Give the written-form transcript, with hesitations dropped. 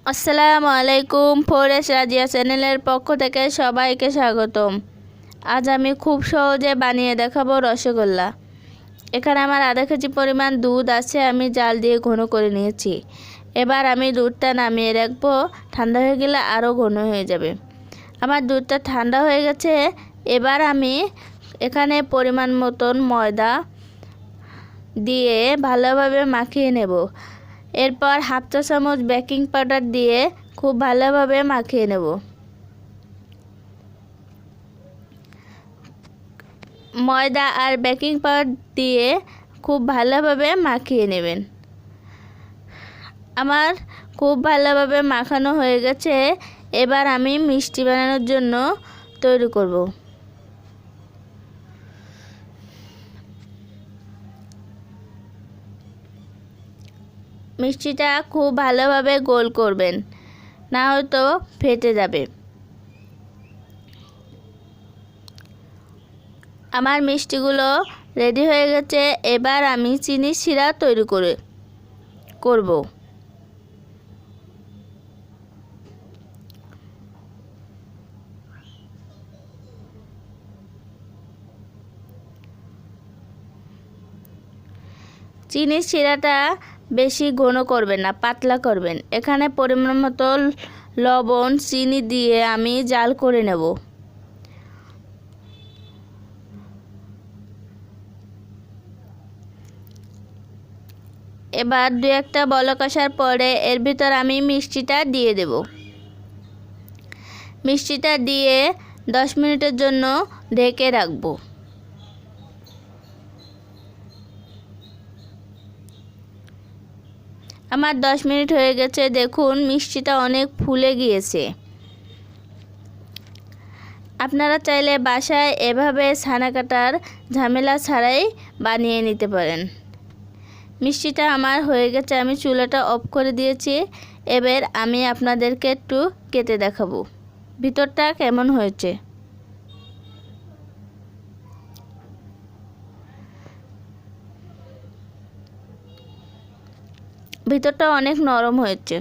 আসসালামু আলাইকুম। ফোরেস রাজিয়া চ্যানেলের পক্ষ থেকে সবাইকে স্বাগতম। আজ আমি খুব সহজে বানিয়ে দেখাবো রসগোল্লা। এখানে আমার আধা কেজি পরিমাণ দুধ আছে, আমি জাল দিয়ে ঘন করে নিয়েছি। এবার আমি দুধটা নামিয়ে রাখবো, ঠান্ডা হয়ে গেলে আরও ঘন হয়ে যাবে। আমার দুধটা ঠান্ডা হয়ে গেছে। এবার আমি এখানে পরিমাণ মতন ময়দা দিয়ে ভালোভাবে মাখিয়ে নেব। এরপর হাফ চা চামচ বেকিং পাউডার দিয়ে খুব ভালোভাবে মাখিয়ে নেব। ময়দা আর বেকিং পাউডার দিয়ে খুব ভালোভাবে মাখিয়ে নেবেন। আমার খুব ভালোভাবে মাখানো হয়ে গেছে। এবার আমি মিষ্টি বানানোর জন্য তৈরি করব। মিষ্টিটা খুব ভালোভাবে গোল করবেন, না হয়তো ফেটে যাবে। আমার মিষ্টিগুলো রেডি হয়ে গেছে। এবার আমি চিনির শিরা তৈরি করব। চিনির শিরাটা বেশি ঘন করবেন না, পাতলা করবেন। এখানে পরিমাণ মতো লবণ চিনি দিয়ে আমি জাল করে নেব। এবার দু একটা বলক আসার পরে এর ভিতর আমি মিষ্টিটা দিয়ে দেব। মিষ্টিটা দিয়ে 10 মিনিটের জন্য ঢেকে রাখবো। আমার 10 মিনিট হয়ে গেছে, দেখুন মিষ্টিটা অনেক ফুলে গিয়েছে। আপনারা চাইলে বাসায় এভাবে ছানা কাটার ঝামেলা ছাড়াই বানিয়ে নিতে পারেন। মিষ্টিটা আমার হয়ে গেছে, আমি চুলাটা অফ করে দিয়েছি। এবার আমি আপনাদেরকে একটু কেটে দেখাবো ভিতরটা কেমন হয়েছে। ভিতরটা অনেক নরম হয়েছে।